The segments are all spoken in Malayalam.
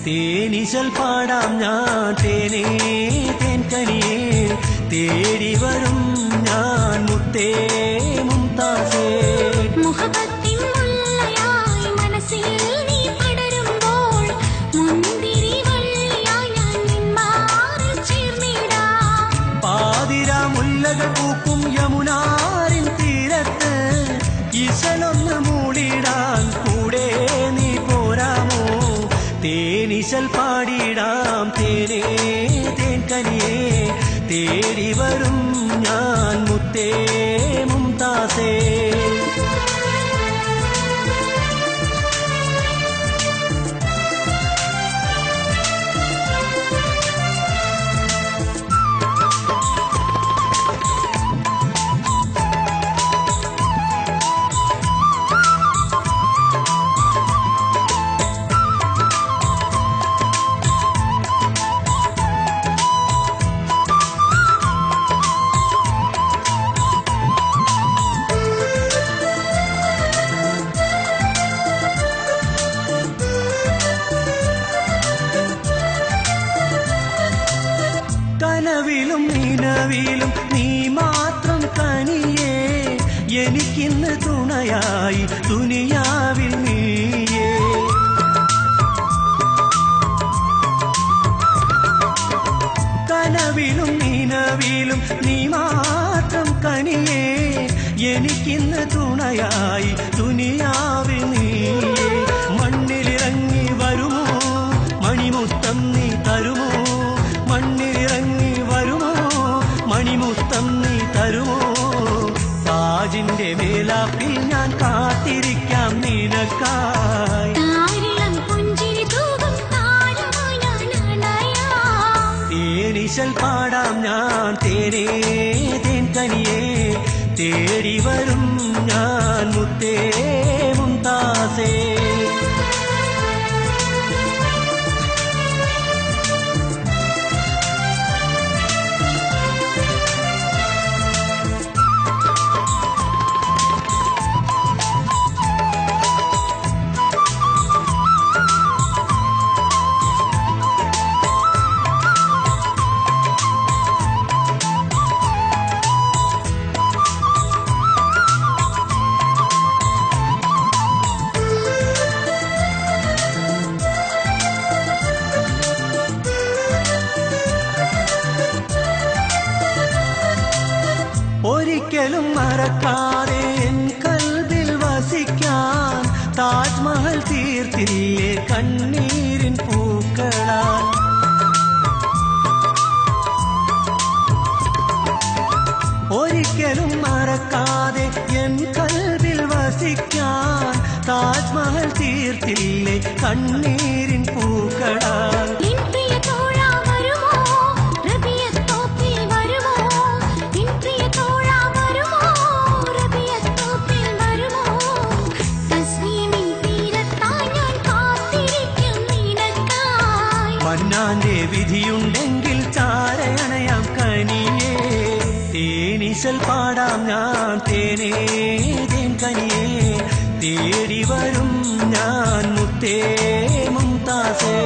തേനിശൽ പാടാം ഞാൻ തേനേ തേൻകനിയേ തേടി വരും ഞാൻ മുത്തേ മുംതാസേ മുഹബത്തിൻ മുല്ലയായി മനസ്സിൽ നീ പടരുമ്പോൾ മുന്തിരി വള്ളിയായി ഞാൻ നിന്മാറിൽ ചേർന്നിടാം പാതിരാ മുല്ലകൾ പൂക്കും യമുനാറിൻ തീരത്ത് ഇശലൊന്ന് മൂടിടാൻ കൂടെ നീ പോരാമോ തേനിശൽ പാടിടാം തേനേ തേൻകനിയേ തേടി വരും ഞാൻ മുത്തേ മുംതാസേ കനവിലും നിലവിലും നീ മാത്രം കനിയേ എനിക്കിന്ന് തുണയായി ദുനിയാവിൽ നീയേ കനവിലും നിലവിലും നീ മാത്രം കനിയേ എനിക്കിന്ന് തുണയായി ദുനിയാവിൽ നീയേ മണ്ണിലിറങ്ങി വരുമോ മണിമുത്തം നീ തരുമോ മണ്ണിലിറങ്ങി വരുമോ മണിമുത്തം നീ തരുമോ താജിന്റെ മേലാപ്പിൽ ഞാൻ കാത്തിരിക്കാം നിനക്കായി തേനിശൽ പാടാം ഞാൻ തേനേ തേൻകനിയേ തേടി വരും ഞാൻ മുത്തേ മുംതാസേ ഒരിക്കലും മറക്കാതെ എൻ കൽബിൽ വസിക്കാൻ താജ്മഹൽ തീർത്തില്ലേ കണ്ണീരിൻ പൂക്കളാൽ ഒരിക്കലും മറക്കാതെ എൻ കൽബിൽ വസിക്കാൻ താജ്മഹൽ തീർത്തില്ലേ കണ്ണീരിൻ പൂക്കളാൽ മന്നാന്റെ വിധിയുണ്ടെങ്കിൽ ചാരയണയാം കനിയേ തേനിശൽ പാടാം ഞാൻ തേനേ തേൻകനിയേ തേടി വരും ഞാൻ മുത്തേ മുംതാസേ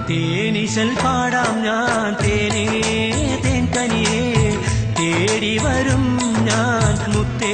തേനിശൽ പാടാം ഞാൻ തേനേ തേൻകനിയേ തേടി വരും ഞാൻ മുത്തേ